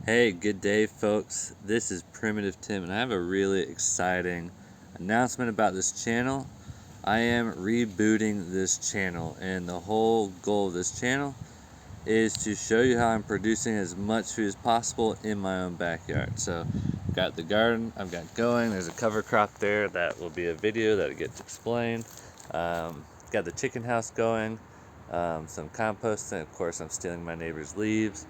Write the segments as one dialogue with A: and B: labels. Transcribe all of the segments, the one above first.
A: Hey, good day, folks. This is Primitive Tim, and I have a really exciting announcement about this channel. I am rebooting this channel, and the whole goal of this channel is to show you how I'm producing as much food as possible in my own backyard. So, I've got the garden I've got going. There's a cover crop there that will be a video that gets explained. Got the chicken house going, some composting. Of course, I'm stealing my neighbor's leaves.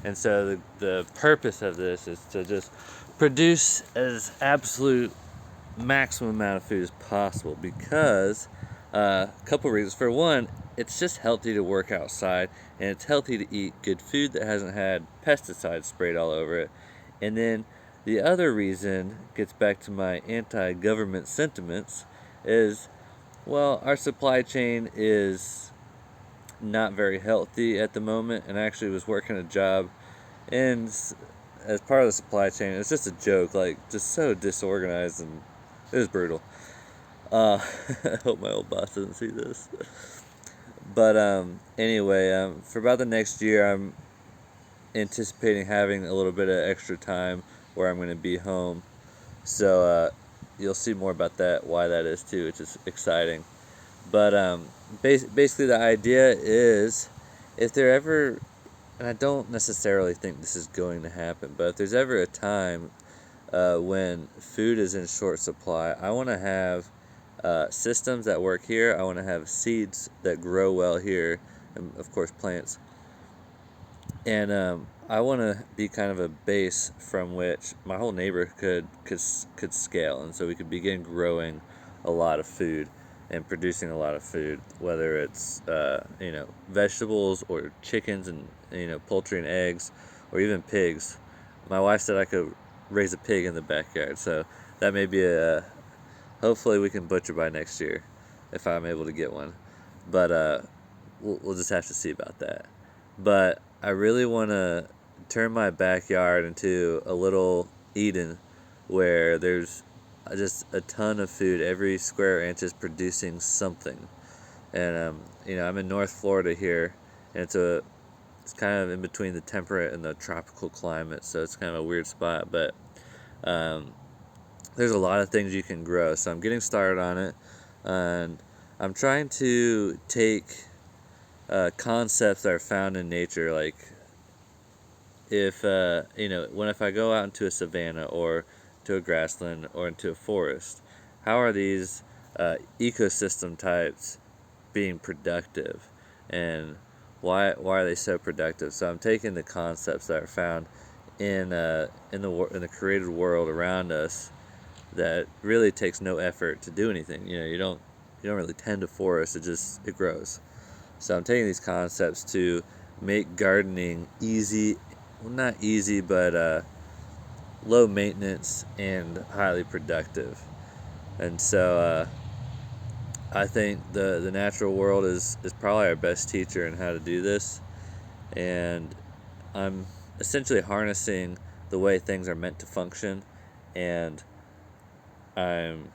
A: And so the purpose of this is to just produce as absolute maximum amount of food as possible because a couple reasons. For one, it's just healthy to work outside, and it's healthy to eat good food that hasn't had pesticides sprayed all over it. And then the other reason gets back to my anti-government sentiments is, well, our supply chain is not very healthy at the moment, and I actually was working a job and as part of the supply chain. It's just a joke, like just so disorganized, and it was brutal. I hope my old boss doesn't see this. But anyway, for about the next year, I'm anticipating having a little bit of extra time where I'm going to be home. So you'll see more about that, why that is too, which is exciting. But basically, the idea is if there ever, and I don't necessarily think this is going to happen, but if there's ever a time when food is in short supply, I want to have systems that work here. I want to have seeds that grow well here, and of course plants. And I want to be kind of a base from which my whole neighborhood could scale, and so we could begin growing a lot of food and producing a lot of food, whether it's vegetables or chickens and poultry and eggs, or even pigs. My wife said I could raise a pig in the backyard, so that may be hopefully we can butcher by next year if I'm able to get one. But we'll just have to see about that. But I really want to turn my backyard into a little Eden where there's just a ton of food. Every square inch is producing something. And I'm in North Florida here, and it's kind of in between the temperate and the tropical climate, so it's kind of a weird spot. But there's a lot of things you can grow, so I'm getting started on it, and I'm trying to take concepts that are found in nature, like if if I go out into a savanna or to a grassland or into a forest, how are these ecosystem types being productive, and why are they so productive? So I'm taking the concepts that are found in the created world around us that really takes no effort to do anything. You don't really tend a forest; it grows. So I'm taking these concepts to make gardening easy, well, not easy, but low maintenance and highly productive. And so I think the natural world is probably our best teacher in how to do this. And I'm essentially harnessing the way things are meant to function, and I'm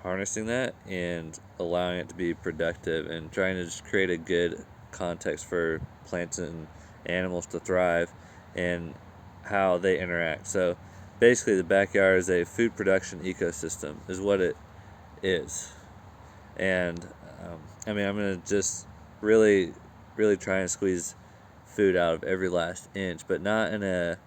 A: harnessing that and allowing it to be productive and trying to just create a good context for plants and animals to thrive and how they interact. So basically, the backyard is a food production ecosystem, is what it is. And I'm going to just really, really try and squeeze food out of every last inch, but not in an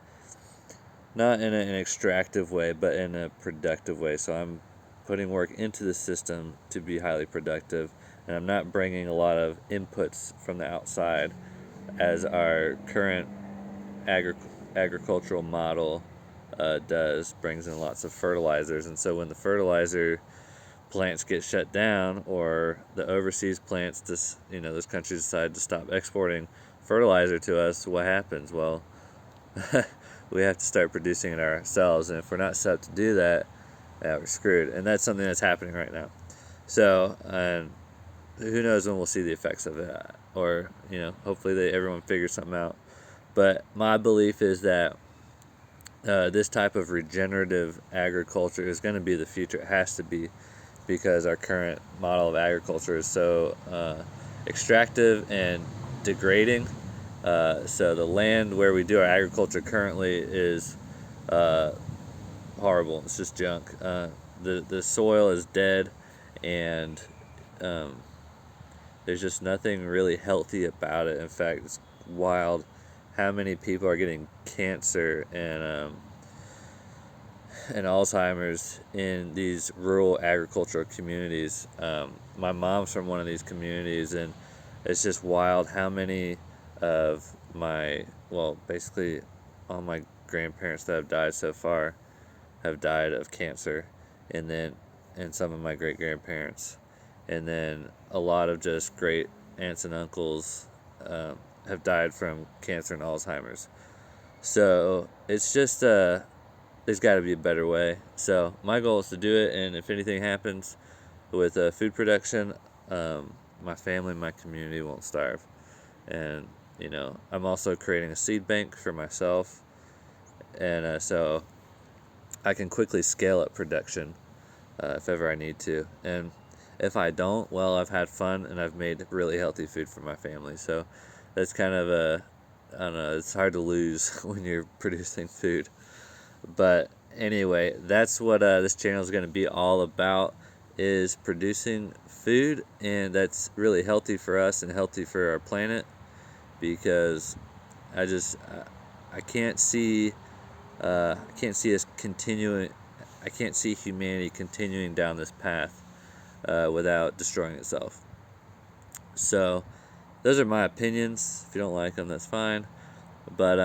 A: extractive way, but in a productive way. So I'm putting work into the system to be highly productive, and I'm not bringing a lot of inputs from the outside as our current agricultural model brings in lots of fertilizers. And so when the fertilizer plants get shut down, or the overseas plants, those countries decide to stop exporting fertilizer to us, what happens? Well, we have to start producing it ourselves, and if we're not set up to do that, we're screwed. And that's something that's happening right now. So, who knows when we'll see the effects of it, or hopefully everyone figures something out. But my belief is that this type of regenerative agriculture is going to be the future. It has to be, because our current model of agriculture is so extractive and degrading So the land where we do our agriculture currently is horrible. It's just junk. The soil is dead, and um, there's just nothing really healthy about it. In fact, it's wild how many people are getting cancer and Alzheimer's in these rural agricultural communities. My mom's from one of these communities, and it's just wild how many of basically all my grandparents that have died so far have died of cancer, and some of my great grandparents, and then a lot of just great aunts and uncles have died from cancer and Alzheimer's. So it's just there's got to be a better way. So my goal is to do it, and if anything happens with food production, my family, my community won't starve. And I'm also creating a seed bank for myself, and so I can quickly scale up production if ever I need to. And if I don't, well, I've had fun and I've made really healthy food for my family. So that's kind of I don't know, it's hard to lose when you're producing food. But anyway, that's what this channel is going to be all about, is producing food, and that's really healthy for us and healthy for our planet, because I can't see us continuing. I can't see humanity continuing down this path without destroying itself. So those are my opinions. If you don't like them, that's fine. But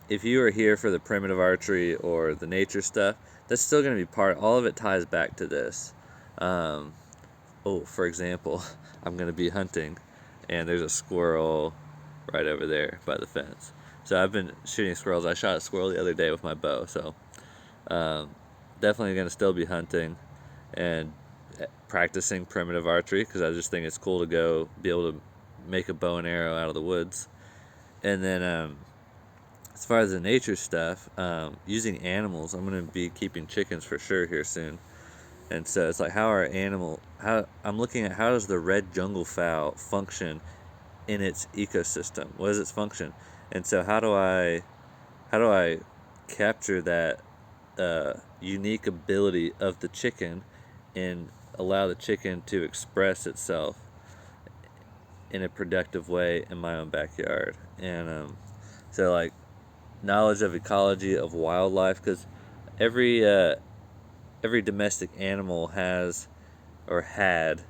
A: if you are here for the primitive archery or the nature stuff, that's still going to be part. All of it ties back to this. For example, I'm going to be hunting, and there's a squirrel right over there by the fence. So I've been shooting squirrels. I shot a squirrel the other day with my bow. So definitely going to still be hunting and practicing primitive archery, because I just think it's cool to be able to make a bow and arrow out of the woods. And then as far as the nature stuff, using animals, I'm going to be keeping chickens for sure here soon. And so it's like, I'm looking at how does the red jungle fowl function in its ecosystem? What is its function? And so how do I capture that unique ability of the chicken and allow the chicken to express itself in a productive way in my own backyard? And so like knowledge of ecology of wildlife, because every domestic animal has or had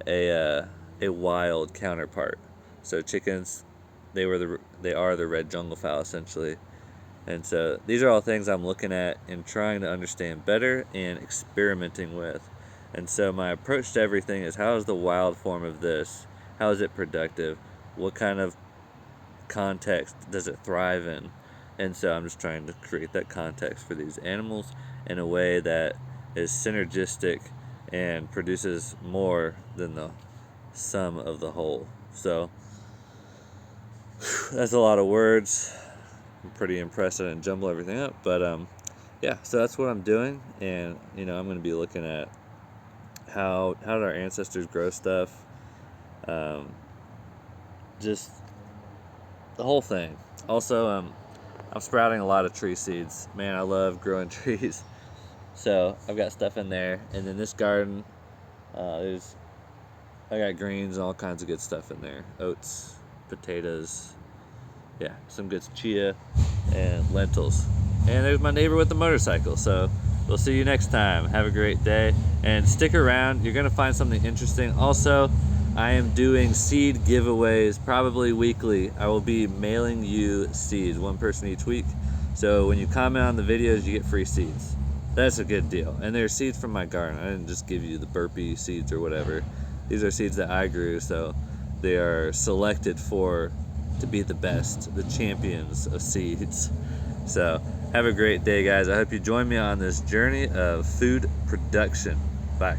A: a wild counterpart. So chickens, they are the red jungle fowl essentially. And so these are all things I'm looking at and trying to understand better and experimenting with. And so my approach to everything is, how is the wild form of this? How is it productive? What kind of context does it thrive in? And so I'm just trying to create that context for these animals in a way that is synergistic and produces more than the sum of the whole. So that's a lot of words. I'm pretty impressed I didn't jumble everything up, but yeah, so that's what I'm doing. And I'm going to be looking at how did our ancestors grow stuff, just the whole thing. Also, I'm sprouting a lot of tree seeds. Man, I love growing trees. So I've got stuff in there, and then this garden, I got greens and all kinds of good stuff in there. Oats, potatoes, yeah, some good chia and lentils. And there's my neighbor with the motorcycle. So we'll see you next time. Have a great day, and stick around. You're gonna find something interesting. Also, I am doing seed giveaways probably weekly. I will be mailing you seeds, one person each week. So when you comment on the videos, you get free seeds. That's a good deal. And they're seeds from my garden. I didn't just give you the burpee seeds or whatever. These are seeds that I grew, so they are selected to be the best, the champions of seeds. So have a great day, guys. I hope you join me on this journey of food production. Bye.